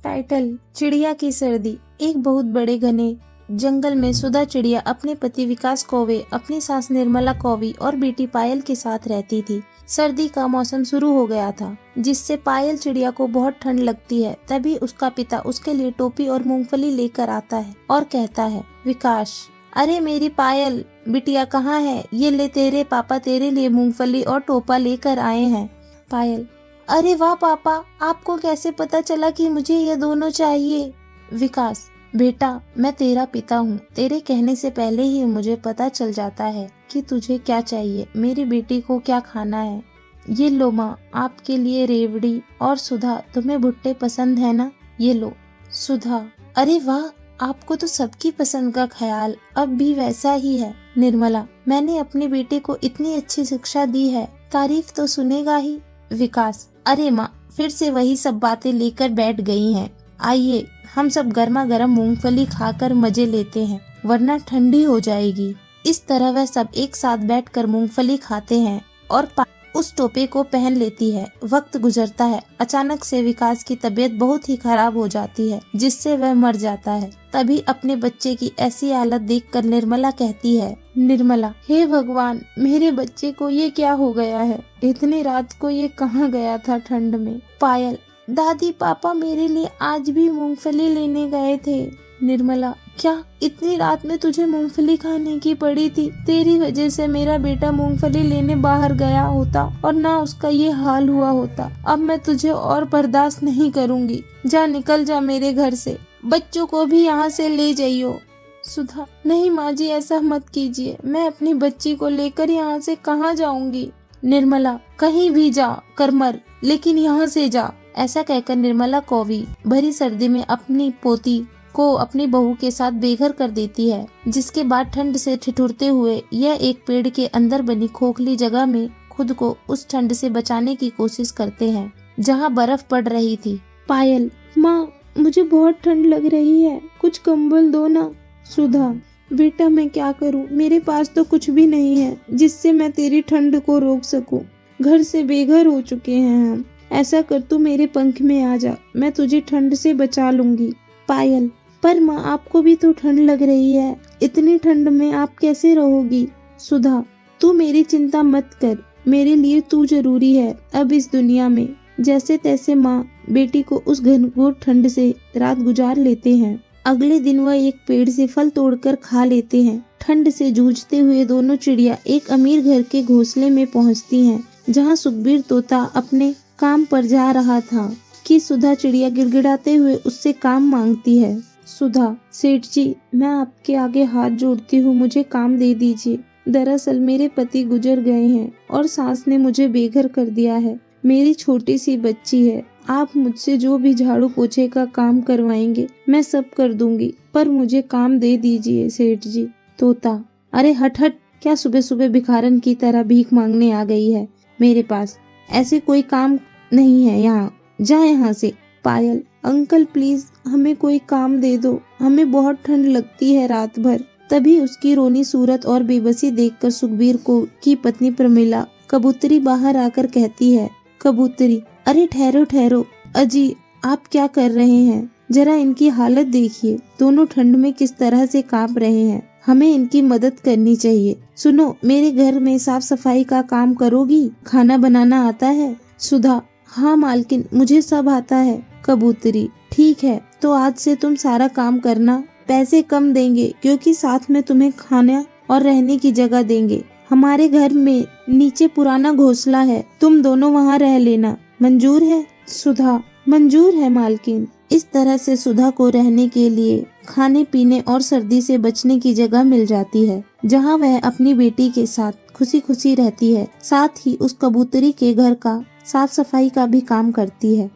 Title चिड़िया की सर्दी। एक बहुत बड़े घने जंगल में सुधा चिड़िया अपने पति विकास कौवे, अपनी सास निर्मला कौवी और बेटी पायल के साथ रहती थी। सर्दी का मौसम शुरू हो गया था, जिससे पायल चिड़िया को बहुत ठंड लगती है। तभी उसका पिता उसके लिए टोपी और मूंगफली लेकर आता है और कहता है, विकास, अरे मेरी पायल बिटिया कहाँ है? ये ले, तेरे पापा तेरे लिए मूंगफली और टोपा लेकर आए हैं। पायल, अरे वाह पापा, आपको कैसे पता चला कि मुझे ये दोनों चाहिए? विकास, बेटा मैं तेरा पिता हूँ, तेरे कहने से पहले ही मुझे पता चल जाता है कि तुझे क्या चाहिए, मेरी बेटी को क्या खाना है। ये लो माँ, आपके लिए रेवड़ी। और सुधा, तुम्हें भुट्टे पसंद है ना? ये लो। सुधा, अरे वाह, आपको तो सबकी पसंद का ख्याल अब भी वैसा ही है। निर्मला, मैंने अपनी बेटी को इतनी अच्छी शिक्षा दी है, तारीफ तो सुनेगा ही। विकास, अरे माँ, फिर से वही सब बातें लेकर बैठ गई हैं। आइए हम सब गर्मा गर्म मूंगफली खाकर मजे लेते हैं, वरना ठंडी हो जाएगी। इस तरह वह सब एक साथ बैठकर मूंगफली खाते हैं और उस टोपे को पहन लेती है। वक्त गुजरता है। अचानक से विकास की तबीयत बहुत ही खराब हो जाती है, जिससे वह मर जाता है। तभी अपने बच्चे की ऐसी हालत देखकर निर्मला कहती है, निर्मला, हे भगवान, मेरे बच्चे को ये क्या हो गया है? इतनी रात को ये कहाँ गया था ठंड में? पायल, दादी पापा मेरे लिए आज भी मूंगफली लेने गए थे। निर्मला, क्या इतनी रात में तुझे मूंगफली खाने की पड़ी थी? तेरी वजह से मेरा बेटा मूंगफली लेने बाहर गया होता और ना उसका ये हाल हुआ होता। अब मैं तुझे और बर्दाश्त नहीं करूंगी। जा, निकल जा मेरे घर से। बच्चों को भी यहाँ से ले जाइयो। सुधा, नहीं माँ जी, ऐसा मत कीजिए, मैं अपनी बच्ची को लेकर यहाँ से कहाँ जाऊंगी? निर्मला, कहीं भी जा कर मर, लेकिन यहाँ से जा। ऐसा कहकर निर्मला कौवी भरी सर्दी में अपनी पोती को अपनी बहू के साथ बेघर कर देती है, जिसके बाद ठंड से ठिठुरते हुए यह एक पेड़ के अंदर बनी खोखली जगह में खुद को उस ठंड से बचाने की कोशिश करते हैं, जहाँ बर्फ पड़ रही थी। पायल, माँ, मुझे बहुत ठंड लग रही है, कुछ कंबल दो ना। सुधा, बेटा मैं क्या करूँ, मेरे पास तो कुछ भी नहीं है जिससे मैं तेरी ठंड को रोक सकूं। घर से बेघर हो चुके हैं हम। ऐसा कर, तू मेरे पंख में आ जा, मैं तुझे ठंड से बचा लूंगी। पायल, पर माँ, आपको भी तो ठंड लग रही है, इतनी ठंड में आप कैसे रहोगी? सुधा, तू मेरी चिंता मत कर, मेरे लिए तू जरूरी है अब इस दुनिया में। जैसे तैसे माँ बेटी को उस घनघोर ठंड से रात गुजार लेते हैं। अगले दिन वह एक पेड़ से फल तोड़कर खा लेते हैं। ठंड से जूझते हुए दोनों चिड़िया एक अमीर घर के घोंसले में पहुँचती हैं, जहाँ सुखबीर तोता अपने काम पर जा रहा था कि सुधा चिड़िया गिड़गिड़ाते हुए उससे काम मांगती है। सुधा, सेठ जी, मैं आपके आगे हाथ जोड़ती हूँ, मुझे काम दे दीजिए। दरअसल मेरे पति गुजर गए हैं और सास ने मुझे बेघर कर दिया है। मेरी छोटी सी बच्ची है। आप मुझसे जो भी झाड़ू पोछे का काम करवाएंगे मैं सब कर दूंगी, पर मुझे काम दे दीजिए सेठ जी। तोता, अरे हट हट, क्या सुबह सुबह भिखारन की तरह भीख मांगने आ गई है मेरे पास? ऐसे कोई काम नहीं है यहाँ, जा यहाँ से। पायल, अंकल प्लीज हमें कोई काम दे दो, हमें बहुत ठंड लगती है रात भर। तभी उसकी रोनी सूरत और बेबसी देखकर सुखबीर को की पत्नी प्रमिला कबूतरी बाहर आकर कहती है, कबूतरी, अरे ठहरो ठहरो, अजी आप क्या कर रहे हैं? जरा इनकी हालत देखिए, दोनों ठंड में किस तरह से कांप रहे हैं। हमें इनकी मदद करनी चाहिए। सुनो, मेरे घर में साफ सफाई का काम करोगी? खाना बनाना आता है? सुधा, हाँ मालकिन, मुझे सब आता है। कबूतरी, ठीक है, तो आज से तुम सारा काम करना। पैसे कम देंगे क्योंकि साथ में तुम्हें खाना और रहने की जगह देंगे। हमारे घर में नीचे पुराना घोंसला है, तुम दोनों वहाँ रह लेना। मंजूर है? सुधा, मंजूर है मालकिन। इस तरह से सुधा को रहने के लिए, खाने पीने और सर्दी से बचने की जगह मिल जाती है, जहाँ वह अपनी बेटी के साथ खुशी खुशी रहती है। साथ ही उस कबूतरी के घर का साफ सफाई का भी काम करती है।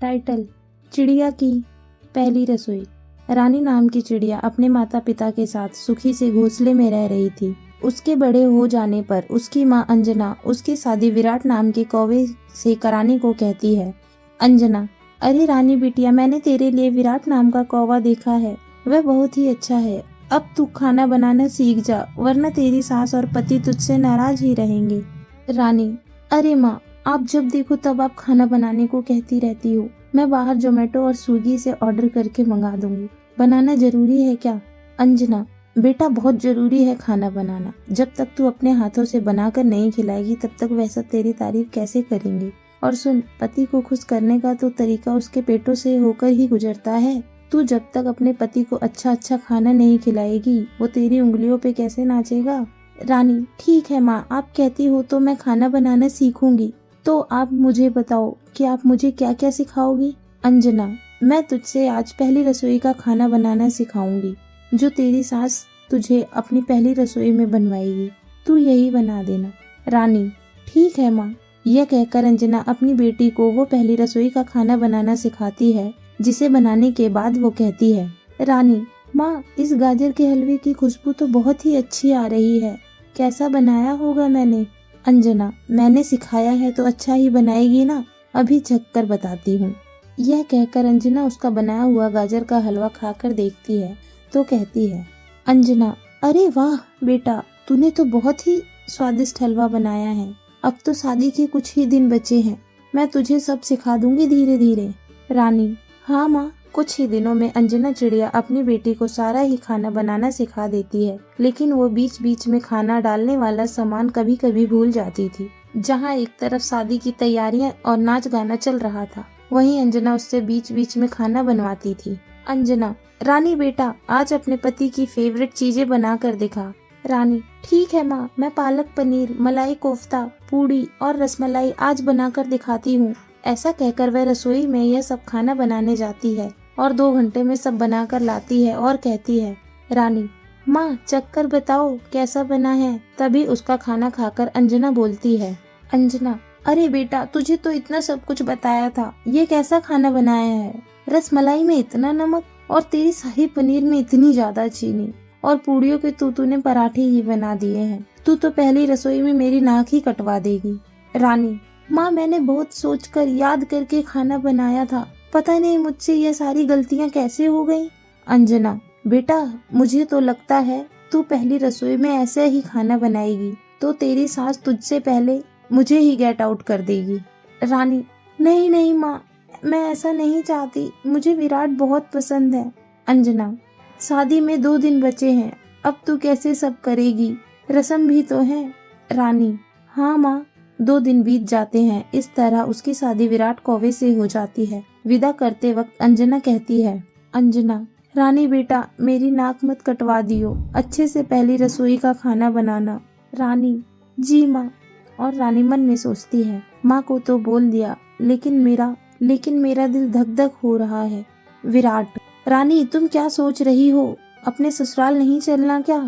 टाइटल चिड़िया की पहली रसोई। रानी नाम की चिड़िया अपने माता पिता के साथ सुखी से घोंसले में रह रही थी। उसके बड़े हो जाने पर उसकी माँ अंजना उसकी शादी विराट नाम के कौवे से कराने को कहती है। अंजना, अरे रानी बिटिया, मैंने तेरे लिए विराट नाम का कौवा देखा है, वह बहुत ही अच्छा है। अब तू खाना बनाना सीख जा, वरना तेरी सास और पति तुझसे नाराज ही रहेंगे। रानी, अरे माँ, आप जब देखो तब आप खाना बनाने को कहती रहती हो, मैं बाहर जोमेटो और स्विगी से ऑर्डर करके मंगा दूंगी। बनाना जरूरी है क्या? अंजना, बेटा बहुत जरूरी है खाना बनाना। जब तक तू अपने हाथों से बनाकर नहीं खिलाएगी तब तक वैसा तेरी तारीफ कैसे करेंगे? और सुन, पति को खुश करने का तो तरीका उसके पेटों से होकर ही गुजरता है। तू जब तक अपने पति को अच्छा अच्छा खाना नहीं खिलाएगी वो तेरी उंगलियों पे कैसे नाचेगा? रानी, ठीक है माँ, आप कहती हो तो मैं खाना बनाना सीखूंगी। तो आप मुझे बताओ कि आप मुझे क्या क्या सिखाओगी? अंजना, मैं तुझसे आज पहली रसोई का खाना बनाना सिखाऊंगी जो तेरी सास तुझे अपनी पहली रसोई में बनवाएगी। तू यही बना देना। रानी, ठीक है माँ। यह कहकर अंजना अपनी बेटी को वो पहली रसोई का खाना बनाना सिखाती है, जिसे बनाने के बाद वो कहती है, रानी, माँ, इस गाजर के हलवे की खुशबू तो बहुत ही अच्छी आ रही है। कैसा बनाया होगा मैंने? अंजना, मैंने सिखाया है तो अच्छा ही बनाएगी ना, अभी चख कर बताती हूँ। यह कहकर अंजना उसका बनाया हुआ गाजर का हलवा खाकर देखती है तो कहती है, अंजना, अरे वाह बेटा, तूने तो बहुत ही स्वादिष्ट हलवा बनाया है। अब तो शादी के कुछ ही दिन बचे हैं, मैं तुझे सब सिखा दूंगी धीरे धीरे। रानी, हाँ माँ। कुछ ही दिनों में अंजना चिड़िया अपनी बेटी को सारा ही खाना बनाना सिखा देती है, लेकिन वो बीच बीच में खाना डालने वाला सामान कभी कभी भूल जाती थी। जहाँ एक तरफ शादी की तैयारियां और नाच गाना चल रहा था, वहीं अंजना उससे बीच बीच में खाना बनवाती थी। अंजना, रानी बेटा, आज अपने पति की फेवरेट चीजें बना कर दिखा। रानी, ठीक है माँ, मैं पालक पनीर, मलाई कोफ्ता, पूड़ी और रसमलाई आज बनाकर दिखाती हूँ। ऐसा कहकर वह रसोई में यह सब खाना बनाने जाती है और 2 घंटे में सब बनाकर लाती है और कहती है, रानी, माँ, चख कर बताओ कैसा बना है। तभी उसका खाना खाकर अंजना बोलती है, अंजना, अरे बेटा, तुझे तो इतना सब कुछ बताया था, ये कैसा खाना बनाया है? रसमलाई में इतना नमक और तेरी शाही पनीर में इतनी ज्यादा चीनी और पूड़ियों के तूने पराठे ही बना दिए हैं। तू तो पहली रसोई में मेरी नाक ही कटवा देगी। रानी, माँ, मैंने बहुत सोचकर याद करके खाना बनाया था, पता नहीं मुझसे ये सारी गलतियाँ कैसे हो गई। अंजना, बेटा, मुझे तो लगता है तू पहली रसोई में ऐसे ही खाना बनाएगी तो तेरी सास तुझसे पहले मुझे ही गेट आउट कर देगी। रानी, नहीं नहीं माँ, मैं ऐसा नहीं चाहती, मुझे विराट बहुत पसंद है। अंजना, शादी में 2 दिन बचे हैं, अब तू कैसे सब करेगी? रस्म भी तो है। रानी, हाँ माँ, 2 दिन बीत जाते हैं। इस तरह उसकी शादी विराट कौवे से हो जाती है। विदा करते वक्त अंजना कहती है, अंजना, रानी बेटा, मेरी नाक मत कटवा दियो, अच्छे से पहली रसोई का खाना बनाना। रानी, जी माँ। और रानी मन में सोचती है, माँ को तो बोल दिया, लेकिन मेरा दिल धक धक हो रहा है। विराट, रानी, तुम क्या सोच रही हो? अपने ससुराल नहीं चलना क्या?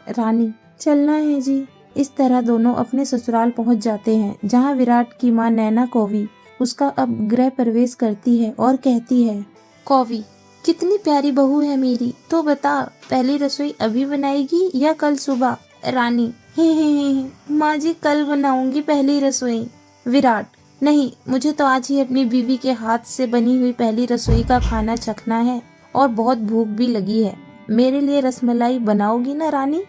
रानी, चलना है जी। इस तरह दोनों अपने ससुराल पहुंच जाते हैं, जहां विराट की मां नैना कौवी उसका अब गृह प्रवेश करती है और कहती है, कौवी, कितनी प्यारी बहू है मेरी, तो बता, पहली रसोई अभी बनाएगी या कल सुबह? रानी, हे, माँ जी, कल बनाऊंगी पहली रसोई। विराट, नहीं, मुझे तो आज ही अपनी बीवी के हाथ से बनी हुई पहली रसोई का खाना चखना है और बहुत भूख भी लगी है। मेरे लिए रसमलाई बनाओगी ना रानी?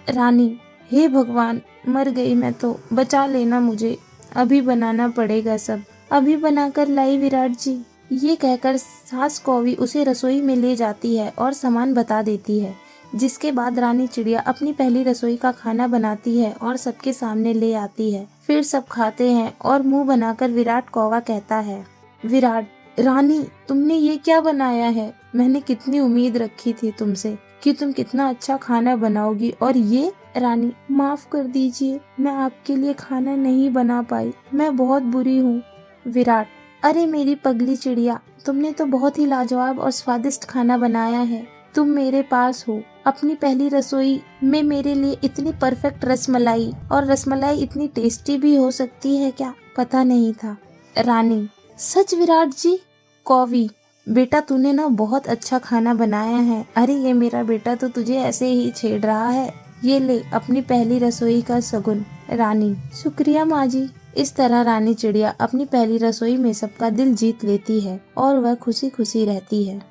रानी, हे भगवान, मर गई मैं तो, बचा लेना मुझे, अभी बनाना पड़ेगा सब, अभी बनाकर लाई विराट जी। ये कहकर सास कौवी उसे रसोई में ले जाती है और सामान बता देती है, जिसके बाद रानी चिड़िया अपनी पहली रसोई का खाना बनाती है और सबके सामने ले आती है। फिर सब खाते हैं और मुंह बनाकर विराट कौवा कहता है, विराट, रानी, तुमने ये क्या बनाया है? मैंने कितनी उम्मीद रखी थी तुमसे कि तुम कितना अच्छा खाना बनाओगी, और ये? रानी, माफ कर दीजिए, मैं आपके लिए खाना नहीं बना पाई, मैं बहुत बुरी हूँ। विराट, अरे मेरी पगली चिड़िया, तुमने तो बहुत ही लाजवाब और स्वादिष्ट खाना बनाया है। तुम मेरे पास हो, अपनी पहली रसोई में मेरे लिए इतनी परफेक्ट रसमलाई, और रसमलाई इतनी टेस्टी भी हो सकती है क्या? पता नहीं था। रानी, सच विराट जी? कौवी, बेटा, तूने ना बहुत अच्छा खाना बनाया है। अरे ये मेरा बेटा तो तुझे ऐसे ही छेड़ रहा है, ये ले अपनी पहली रसोई का सगुन। रानी, शुक्रिया माँ जी। इस तरह रानी चिड़िया अपनी पहली रसोई में सबका दिल जीत लेती है और वह खुशी खुशी रहती है।